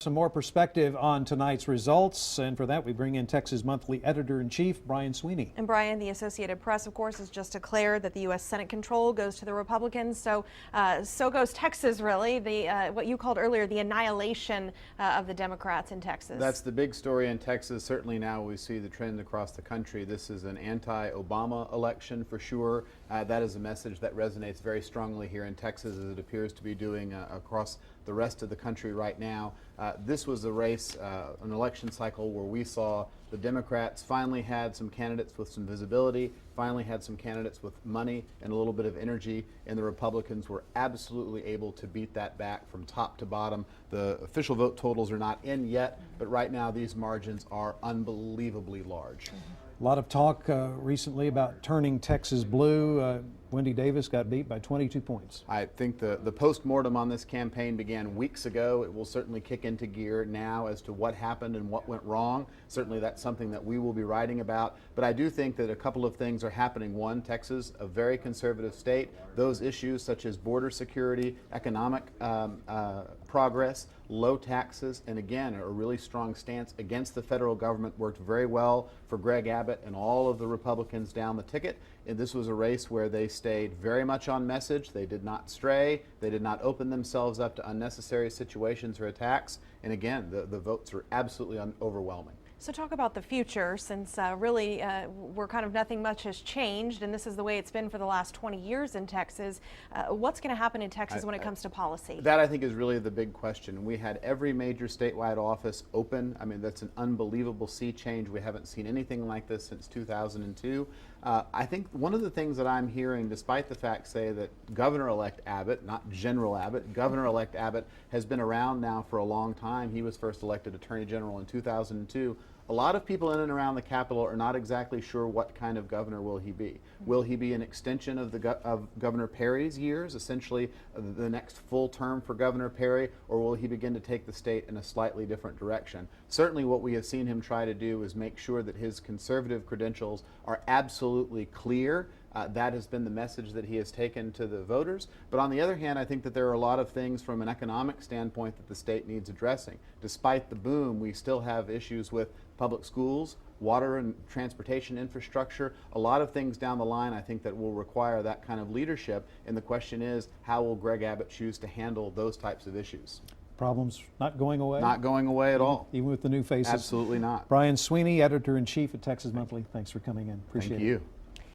some more perspective on tonight's results, and for that we bring in Texas Monthly Editor-in-Chief Brian Sweany. And Brian, the Associated Press, of course, has just declared that the U.S. Senate control goes to the Republicans. So goes Texas, really. What you called earlier the annihilation of the Democrats in Texas. That's the big story in Texas. Certainly now we see the trend across the country. This is an anti-Obama election for sure. That is a message that resonates very strongly here in Texas, as it appears to be doing across the rest of the country right now. This was a race, an election cycle where we saw the Democrats finally had some candidates with some visibility, finally had some candidates with money and a little bit of energy, and the Republicans were absolutely able to beat that back from top to bottom. The official vote totals are not in yet, but right now these margins are unbelievably large. A lot of talk recently about turning Texas blue. Wendy Davis got beat by 22 points. I think the post-mortem on this campaign began weeks ago. It will certainly kick into gear now as to what happened and what went wrong. Certainly that's something that we will be writing about. But I do think that a couple of things are happening. One, Texas, a very conservative state. Those issues such as border security, economic progress, low taxes, and again, a really strong stance against the federal government worked very well for Greg Abbott and all of the Republicans down the ticket. And this was a race where they stayed very much on message. They did not stray. They did not open themselves up to unnecessary situations or attacks. And again, the votes are absolutely overwhelming. So talk about the future, since really we're kind of nothing much has changed, and this is the way it's been for the last 20 years in Texas. What's going to happen in Texas when it comes to policy? That, I think, is really the big question. We had every major statewide office open. I mean, that's an unbelievable sea change. We haven't seen anything like this since 2002. I think one of the things that I'm hearing, despite the fact, say, that Governor-elect Abbott, not General Abbott, Governor-elect Abbott has been around now for a long time. He was first elected Attorney General in 2002. A lot of people in and around the Capitol are not exactly sure what kind of governor will he be. Will he be an extension of Governor Perry's years, essentially the next full term for Governor Perry, or will he begin to take the state in a slightly different direction? Certainly what we have seen him try to do is make sure that his conservative credentials are absolutely clear. That has been the message that he has taken to the voters. But on the other hand, I think that there are a lot of things from an economic standpoint that the state needs addressing. Despite the boom, we still have issues with public schools, water and transportation infrastructure, a lot of things down the line I think that will require that kind of leadership. And the question is, how will Greg Abbott choose to handle those types of issues? Problems not going away? Not going away at all. Even with the new faces? Absolutely not. Brian Sweany, Editor-in-Chief at Texas Monthly, thanks for coming in. Appreciate it. Thank you.